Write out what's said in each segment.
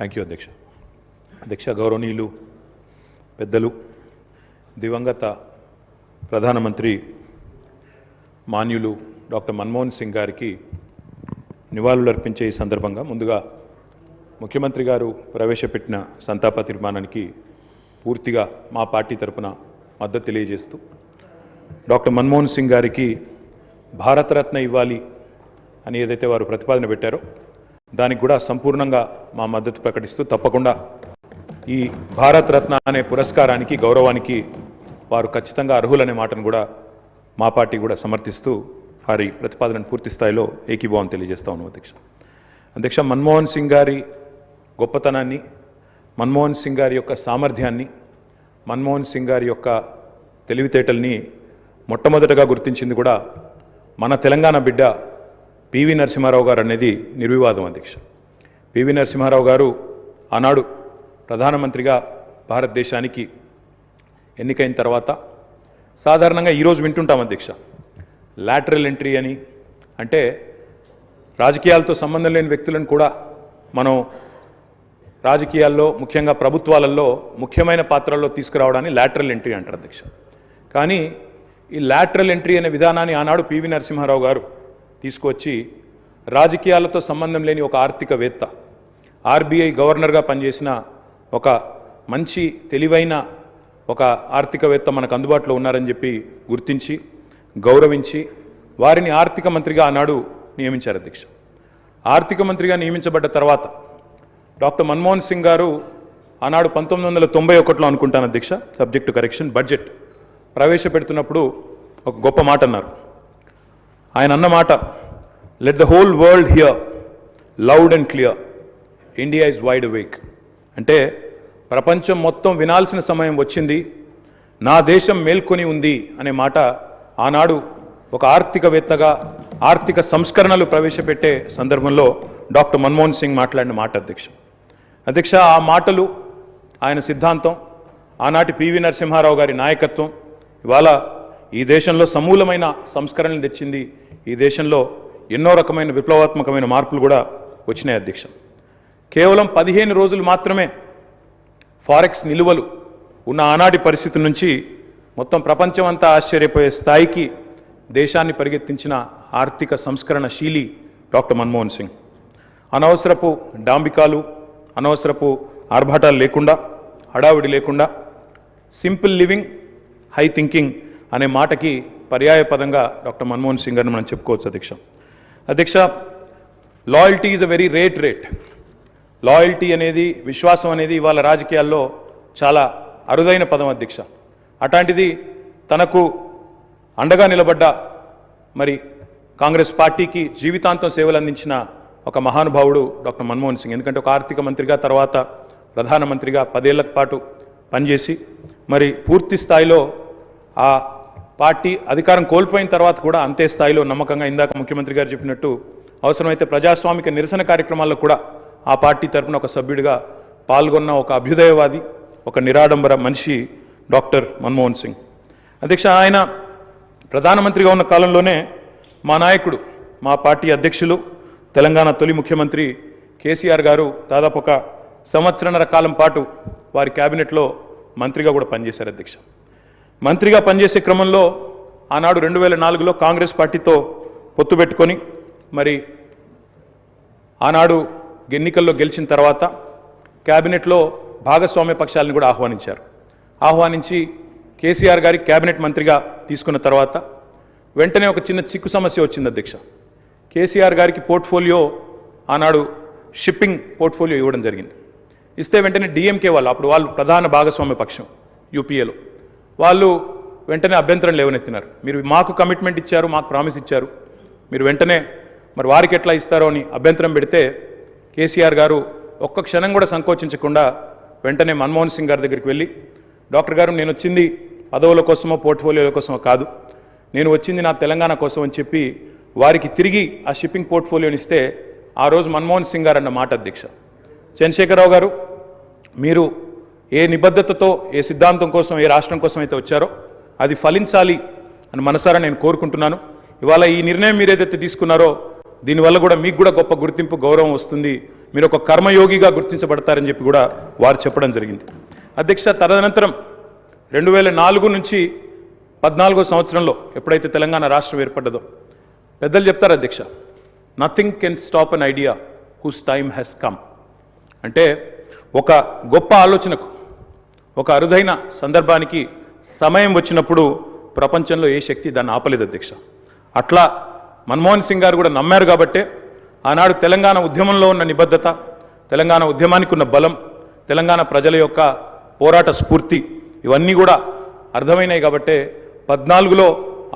Thank you అధ్యక్ష గౌరవనీయులు పెద్దలు దివంగత ప్రధానమంత్రి మాన్యులు డాక్టర్ మన్మోహన్ సింగ్ గారికి నివాళులర్పించే ఈ సందర్భంగా ముందుగా ముఖ్యమంత్రి గారు ప్రవేశపెట్టిన సంతాప తీర్మానానికి పూర్తిగా మా పార్టీ తరపున మద్దతు తెలియజేస్తూ డాక్టర్ మన్మోహన్ సింగ్ గారికి భారతరత్న ఇవ్వాలి అని ఏదైతే వారు ప్రతిపాదన పెట్టారో దానికి కూడా సంపూర్ణంగా మా మద్దతు ప్రకటిస్తూ తప్పకుండా ఈ భారతరత్న అనే పురస్కారానికి గౌరవానికి వారు ఖచ్చితంగా అర్హులనే మాటను కూడా మా పార్టీ కూడా సమర్థిస్తూ వారి ప్రతిపాదనను పూర్తి స్థాయిలో ఏకీభావం తెలియజేస్తా ఉన్నాం అధ్యక్ష మన్మోహన్ సింగ్ గారి గొప్పతనాన్ని, మన్మోహన్ సింగ్ గారి యొక్క సామర్థ్యాన్ని, మన్మోహన్ సింగ్ గారి యొక్క తెలివితేటల్ని మొట్టమొదటగా గుర్తించింది కూడా మన తెలంగాణ బిడ్డ పివి నరసింహారావు గారు అనేది నిర్వివాదం అధ్యక్ష. పివి నరసింహారావు గారు ఆనాడు ప్రధానమంత్రిగా భారతదేశానికి ఎన్నికైన తర్వాత సాధారణంగా ఈరోజు వింటుంటాం అధ్యక్ష, లాటరల్ ఎంట్రీ అని, అంటే రాజకీయాలతో సంబంధం లేని వ్యక్తులను కూడా మనం రాజకీయాల్లో ముఖ్యంగా ప్రభుత్వాలలో ముఖ్యమైన పాత్రల్లో తీసుకురావడాన్ని లాటరల్ ఎంట్రీ అంటారు అధ్యక్ష. కానీ ఈ లాటరల్ ఎంట్రీ అనే విధానాన్ని ఆనాడు పివి నరసింహారావు గారు తీసుకొచ్చి రాజకీయాలతో సంబంధం లేని ఒక ఆర్థికవేత్త, ఆర్బీఐ గవర్నర్గా పనిచేసిన ఒక మంచి తెలివైన ఒక ఆర్థికవేత్త మనకు అందుబాటులో ఉన్నారని చెప్పి గుర్తించి గౌరవించి వారిని ఆర్థిక మంత్రిగా ఆనాడు నియమించారు అధ్యక్ష. ఆర్థిక మంత్రిగా నియమించబడ్డ తర్వాత డాక్టర్ మన్మోహన్ సింగ్ గారు ఆనాడు 1991లో అనుకుంటాను అధ్యక్ష, సబ్జెక్ట్ టు కరెక్షన్, బడ్జెట్ ప్రవేశపెడుతున్నప్పుడు ఒక గొప్ప మాట అన్నారు. ఆయన అన్న మాట, let the whole world here loud and clear, India is wide awake. అంటే ప్రపంచం మొత్తం వినాల్సిన సమయం వచ్చింది, నా దేశం మేల్కొని ఉంది అనే మాట ఆనాడు ఒక ఆర్థికవేత్తగా ఆర్థిక సంస్కరణలు ప్రవేశపెట్టే సందర్భంలో డాక్టర్ మన్మోహన్ సింగ్ మాట్లాడిన మాట అధ్యక్ష. ఆ మాటలు, ఆయన సిద్ధాంతం, ఆనాటి పివి నరసింహారావు గారి నాయకత్వం ఇవాళ ఈ దేశంలో సమూలమైన సంస్కరణలు తెచ్చింది. ఈ దేశంలో ఎన్నో రకమైన విప్లవాత్మకమైన మార్పులు కూడా వచ్చినాయి అధ్యక్ష. కేవలం 15 రోజులు మాత్రమే ఫారెక్స్ నిలువలు ఉన్న ఆనాటి పరిస్థితి నుంచి మొత్తం ప్రపంచం అంతా ఆశ్చర్యపోయే స్థాయికి దేశాన్ని పరిగెత్తించిన ఆర్థిక సంస్కరణ శీలి డాక్టర్ మన్మోహన్ సింగ్. అనవసరపు డాంబికాలు, అనవసరపు ఆర్భాటాలు లేకుండా, హడావిడి లేకుండా సింపుల్ లివింగ్, హై థింకింగ్ అనే మాటకి పర్యాయ పదంగా డాక్టర్ మన్మోహన్ సింగ్ గారిని మనం చెప్పుకోవచ్చు అధ్యక్ష. Loyalty is a very rate. Loyalty అనేది, విశ్వాసం అనేది ఇవాళ రాజకీయాల్లో చాలా అరుదైన పదం అధ్యక్ష. అట్లాంటిది తనకు అండగా నిలబడ్డ మరి కాంగ్రెస్ పార్టీకి జీవితాంతం సేవలు అందించిన ఒక మహానుభావుడు డాక్టర్ మన్మోహన్ సింగ్. ఎందుకంటే ఒక ఆర్థిక మంత్రిగా, తర్వాత ప్రధానమంత్రిగా 10 ఏళ్ల పాటు పనిచేసి మరి పూర్తి స్థాయిలో ఆ పార్టీ అధికారం కోల్పోయిన తర్వాత కూడా అంతే స్థాయిలో నమ్మకంగా, ఇందాక ముఖ్యమంత్రి గారు చెప్పినట్టు అవసరమైతే ప్రజాస్వామిక నిరసన కార్యక్రమాల్లో కూడా ఆ పార్టీ తరఫున ఒక సభ్యుడిగా పాల్గొన్న ఒక అభ్యుదయవాది, ఒక నిరాడంబర మనిషి డాక్టర్ మన్మోహన్ సింగ్ అధ్యక్ష. ఆయన ప్రధానమంత్రిగా ఉన్న కాలంలోనే మా నాయకుడు, మా పార్టీ అధ్యక్షులు, తెలంగాణ తొలి ముఖ్యమంత్రి కేసీఆర్ గారు దాదాపు ఒక 1.5 సంవత్సరాల కాలం పాటు వారి క్యాబినెట్లో మంత్రిగా కూడా పనిచేశారు అధ్యక్ష. మంత్రిగా పనిచేసే క్రమంలో ఆనాడు 2004లో కాంగ్రెస్ పార్టీతో పొత్తు పెట్టుకొని మరి ఆనాడు ఎన్నికల్లో గెలిచిన తర్వాత క్యాబినెట్లో భాగస్వామ్య పక్షాలను కూడా ఆహ్వానించి కేసీఆర్ గారి క్యాబినెట్ మంత్రిగా తీసుకున్న తర్వాత వెంటనే ఒక చిన్న చిక్కు సమస్య వచ్చింది అధ్యక్ష. కేసీఆర్ గారికి పోర్ట్ఫోలియో ఆనాడు షిప్పింగ్ పోర్ట్ఫోలియో ఇవ్వడం జరిగింది. ఇస్తే వెంటనే డిఎంకే వాళ్ళు, అప్పుడు వాళ్ళు ప్రధాన భాగస్వామ్య పక్షం యూపీఏలో, వాళ్ళు వెంటనే అభ్యంతరం లేవనెత్తినారు. మీరు మాకు కమిట్మెంట్ ఇచ్చారు, మాకు ప్రామిస్ ఇచ్చారు, మీరు వెంటనే మరి వారికి ఎట్లా ఇస్తారో అని అభ్యంతరం పెడితే కేసీఆర్ గారు ఒక్క క్షణం కూడా సంకోచించకుండా వెంటనే మన్మోహన్ సింగ్ గారి దగ్గరికి వెళ్ళి, డాక్టర్ గారు నేను వచ్చింది పదవుల కోసమో పోర్ట్ఫోలియోల కోసమో కాదు, నేను వచ్చింది నా తెలంగాణ కోసం అని చెప్పి వారికి తిరిగి ఆ షిప్పింగ్ పోర్ట్ఫోలియోని ఇస్తే ఆ రోజు మన్మోహన్ సింగ్ గారు అన్న మాట అధ్యక్ష, చంద్రశేఖరరావు గారు మీరు ఏ నిబద్ధతతో, ఏ సిద్ధాంతం కోసం, ఏ రాష్ట్రం కోసం అయితే వచ్చారో అది ఫలించాలి అని మనసారా నేను కోరుకుంటున్నాను. ఇవాళ ఈ నిర్ణయం మీరు ఏదైతే తీసుకున్నారో దీనివల్ల కూడా మీకు కూడా గొప్ప గుర్తింపు, గౌరవం వస్తుంది. మీరు ఒక కర్మయోగిగా గుర్తించబడతారని చెప్పి కూడా వారు చెప్పడం జరిగింది. అధ్యక్ష, తదనంతరం 2004 నుంచి 14వ సంవత్సరంలో ఎప్పుడైతే తెలంగాణ రాష్ట్రం ఏర్పడ్డదో పెద్దలు చెప్తారు అధ్యక్ష, nothing can stop an idea who's time has come. అంటే ఒక గొప్ప ఆలోచనకు, ఒక అరుదైన సందర్భానికి సమయం వచ్చినప్పుడు ప్రపంచంలో ఏ శక్తి దాన్ని ఆపలేదు అధ్యక్ష. అట్లా మన్మోహన్ సింగ్ గారు కూడా నమ్మారు కాబట్టే ఆనాడు తెలంగాణ ఉద్యమంలో ఉన్న నిబద్ధత, తెలంగాణ ఉద్యమానికి ఉన్న బలం, తెలంగాణ ప్రజల యొక్క పోరాట స్ఫూర్తి ఇవన్నీ కూడా అర్థమైనాయి కాబట్టే 14లో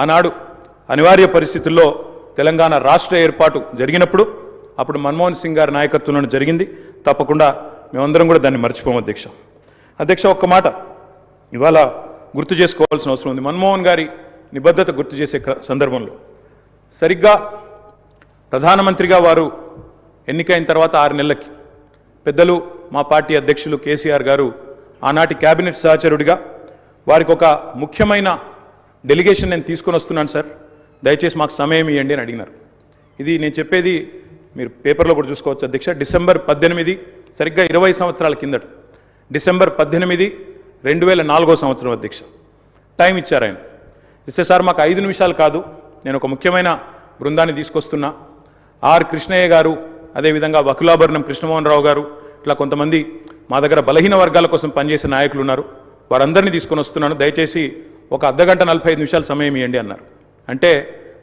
ఆనాడు అనివార్య పరిస్థితుల్లో తెలంగాణ రాష్ట్ర ఏర్పాటు జరిగినప్పుడు అప్పుడు మన్మోహన్ సింగ్ గారి నాయకత్వంలో జరిగింది. తప్పకుండా మేమందరం కూడా దాన్ని మర్చిపోము అధ్యక్ష. అధ్యక్ష, ఒక్క మాట ఇవాళ గుర్తు చేసుకోవాల్సిన అవసరం ఉంది. మన్మోహన్ గారి నిబద్ధత గుర్తు చేసే సందర్భంలో సరిగ్గా ప్రధానమంత్రిగా వారు ఎన్నికైన తర్వాత 6 నెలలకి పెద్దలు మా పార్టీ అధ్యక్షులు కేసీఆర్ గారు ఆనాటి క్యాబినెట్ సహచరుడిగా వారికి ఒక ముఖ్యమైన డెలిగేషన్ నేను తీసుకొని వస్తున్నాను సార్, దయచేసి మాకు సమయం ఇవ్వండి అని అడిగినారు. ఇది నేను చెప్పేది మీరు పేపర్లో కూడా చూసుకోవచ్చు అధ్యక్ష. డిసెంబర్ 18, సరిగ్గా 20 సంవత్సరాల కిందట, డిసెంబర్ 18, 2004 సంవత్సరం అధ్యక్ష టైం ఇచ్చారు ఆయన. ఇస్తే సార్ మాకు 5 నిమిషాలు కాదు, నేను ఒక ముఖ్యమైన బృందాన్ని తీసుకొస్తున్నా, ఆర్ కృష్ణయ్య గారు, అదేవిధంగా వకులాభరణం కృష్ణమోహన్ రావు గారు, ఇట్లా కొంతమంది మా దగ్గర బలహీన వర్గాల కోసం పనిచేసే నాయకులు ఉన్నారు, వారందరినీ తీసుకొని వస్తున్నాను, దయచేసి ఒక అర్ధగంట 45 నిమిషాలు సమయం ఇవ్వండి అన్నారు. అంటే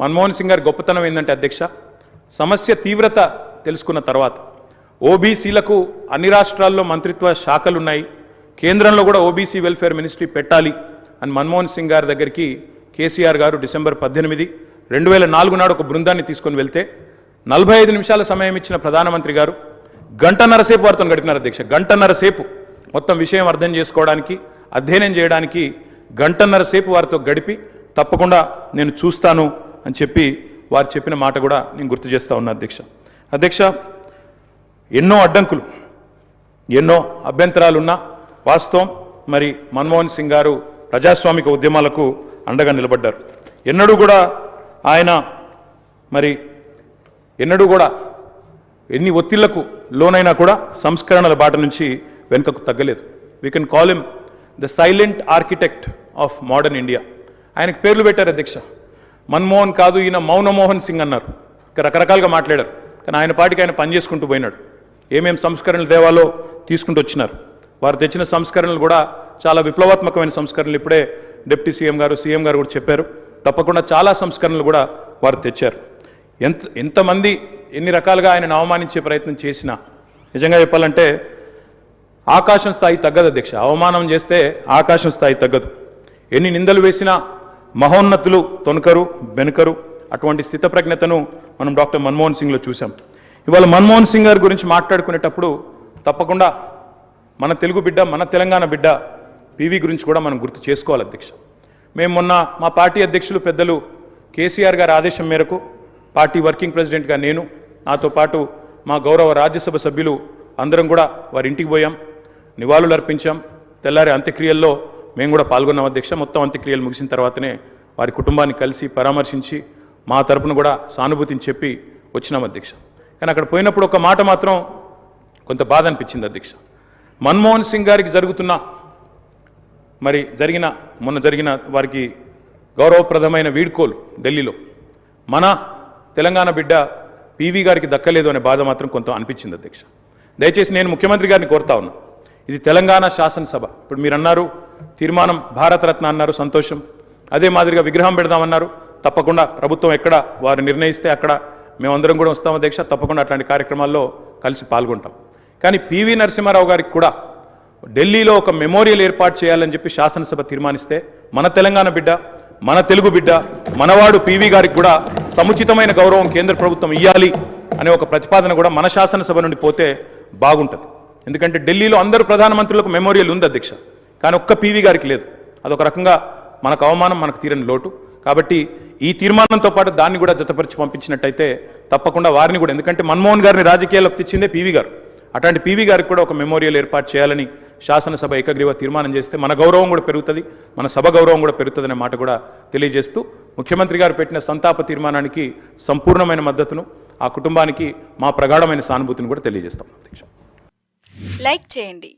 మన్మోహన్ సింగ్ గారి గొప్పతనం ఏంటంటే అధ్యక్ష, సమస్య తీవ్రత తెలుసుకున్న తర్వాత ఓబీసీలకు అన్ని రాష్ట్రాల్లో మంత్రిత్వ శాఖలు ఉన్నాయి, కేంద్రంలో కూడా ఓబీసీ వెల్ఫేర్ మినిస్ట్రీ పెట్టాలి అని మన్మోహన్ సింగ్ గారి దగ్గరికి కేసీఆర్ గారు డిసెంబర్ 18, 2004 నాడు ఒక బృందాన్ని తీసుకొని వెళ్తే 45 నిమిషాల సమయం ఇచ్చిన ప్రధానమంత్రి గారు గంటన్నర సేపు వారితో గడిపినారు అధ్యక్ష. గంటన్నర సేపు మొత్తం విషయం అర్థం చేసుకోవడానికి, అధ్యయనం చేయడానికి గంటన్నర సేపు వారితో గడిపి తప్పకుండా నేను చూస్తాను అని చెప్పి వారు చెప్పిన మాట కూడా నేను గుర్తు చేస్తూ ఉన్నా అధ్యక్ష. అధ్యక్ష, ఎన్నో అడ్డంకులు, ఎన్నో అభ్యంతరాలున్నా వాస్తవం మరి మన్మోహన్ సింగ్ గారు ప్రజాస్వామిక ఉద్యమాలకు అండగా నిలబడ్డారు. ఎన్నడూ కూడా ఆయన మరి ఎన్నడూ కూడా ఎన్ని ఒత్తిళ్లకు లోనైనా కూడా సంస్కరణల బాట నుంచి వెనుకకు తగ్గలేదు. We can call him the silent architect of modern India. ఆయనకు పేర్లు పెట్టారు అధ్యక్ష. మన్మోహన్ కాదు, ఈయన మౌనమోహన్ సింగ్ అన్నారు. రకరకాలుగా మాట్లాడారు, కానీ ఆయన పాటికి ఆయన పనిచేసుకుంటూ పోయినాడు. ఏమేం సంస్కరణలు దేవాలో తీసుకుంటూ వచ్చినారు. వారు తెచ్చిన సంస్కరణలు కూడా చాలా విప్లవాత్మకమైన సంస్కరణలు. ఇప్పుడే డిప్యూటీ సీఎం గారు కూడా చెప్పారు. తప్పకుండా చాలా సంస్కరణలు కూడా వారు తెచ్చారు. ఎంతమంది ఎన్ని రకాలుగా ఆయనను అవమానించే ప్రయత్నం చేసినా నిజంగా చెప్పాలంటే ఆకాశం స్థాయి తగ్గదు అధ్యక్ష. అవమానం చేస్తే ఆకాశం స్థాయి తగ్గదు. ఎన్ని నిందలు వేసినా మహోన్నతులు తొనకరు బెనకరు. అటువంటి స్థితప్రజ్ఞతను మనం డాక్టర్ మన్మోహన్ సింగ్లో చూసాం. ఇవాళ మన్మోహన్ సింగ్ గారి గురించి మాట్లాడుకునేటప్పుడు తప్పకుండా మన తెలుగు బిడ్డ, మన తెలంగాణ బిడ్డ పీవీ గురించి కూడా మనం గుర్తు చేసుకోవాలి అధ్యక్ష. మేము మొన్న మా పార్టీ అధ్యక్షులు పెద్దలు కేసీఆర్ గారి ఆదేశం మేరకు పార్టీ వర్కింగ్ ప్రెసిడెంట్గా నేను, నాతో పాటు మా గౌరవ రాజ్యసభ సభ్యులు అందరం కూడా వారి ఇంటికి పోయాం, నివాళులు అర్పించాం. తెల్లారి అంత్యక్రియల్లో మేము కూడా పాల్గొన్నాం అధ్యక్ష. మొత్తం అంత్యక్రియలు ముగిసిన తర్వాతనే వారి కుటుంబాన్ని కలిసి పరామర్శించి మా తరపున కూడా సానుభూతిని చెప్పి వచ్చినాం అధ్యక్ష. కానీ అక్కడ పోయినప్పుడు ఒక మాట మాత్రం కొంత బాధ అనిపించింది అధ్యక్ష. మన్మోహన్ సింగ్ గారికి మొన్న జరిగిన వారికి గౌరవప్రదమైన వీడ్కోలు ఢిల్లీలో మన తెలంగాణ బిడ్డ పీవీ గారికి దక్కలేదు అనే బాధ మాత్రం కొంత అనిపించింది అధ్యక్ష. దయచేసి నేను ముఖ్యమంత్రి గారిని కోరుతా ఉన్నా, ఇది తెలంగాణ శాసనసభ. ఇప్పుడు మీరు అన్నారు తీర్మానం భారతరత్న అన్నారు, సంతోషం. అదే మాదిరిగా విగ్రహం పెడదామన్నారు, తప్పకుండా ప్రభుత్వం ఎక్కడ వారు నిర్ణయిస్తే అక్కడ మేమందరం కూడా వస్తాం అధ్యక్ష. తప్పకుండా అట్లాంటి కార్యక్రమాల్లో కలిసి పాల్గొంటాం. కానీ పివి నరసింహారావు గారికి కూడా ఢిల్లీలో ఒక మెమోరియల్ ఏర్పాటు చేయాలని చెప్పి శాసనసభ తీర్మానిస్తే మన తెలంగాణ బిడ్డ, మన తెలుగు బిడ్డ, మనవాడు పీవీ గారికి కూడా సముచితమైన గౌరవం కేంద్ర ప్రభుత్వం ఇవ్వాలి అనే ఒక ప్రతిపాదన కూడా మన శాసనసభ నుండి పోతే బాగుంటుంది. ఎందుకంటే ఢిల్లీలో అందరూ ప్రధానమంత్రులకు మెమోరియల్ ఉంది అధ్యక్ష, కానీ ఒక్క పీవీ గారికి లేదు. అదొక రకంగా మనకు అవమానం, మనకు తీరని లోటు. కాబట్టి ఈ తీర్మానంతో పాటు దాన్ని కూడా జతపరిచి పంపించినట్టయితే తప్పకుండా వారిని కూడా, ఎందుకంటే మన్మోహన్ గారిని రాజకీయాల్లోకి తెచ్చిందే పీవీ గారు, అట్లాంటి పీవీ గారికి కూడా ఒక మెమోరియల్ ఏర్పాటు చేయాలని శాసనసభ ఏకగ్రీవ తీర్మానం చేస్తే మన గౌరవం కూడా పెరుగుతుంది, మన సభ గౌరవం కూడా పెరుగుతుందనే మాట కూడా తెలియజేస్తూ ముఖ్యమంత్రి గారు పెట్టిన సంతాప తీర్మానానికి సంపూర్ణమైన మద్దతును, ఆ కుటుంబానికి మా ప్రగాఢమైన సానుభూతిని కూడా తెలియజేస్తాం అధ్యక్ష. లైక్ చేయండి.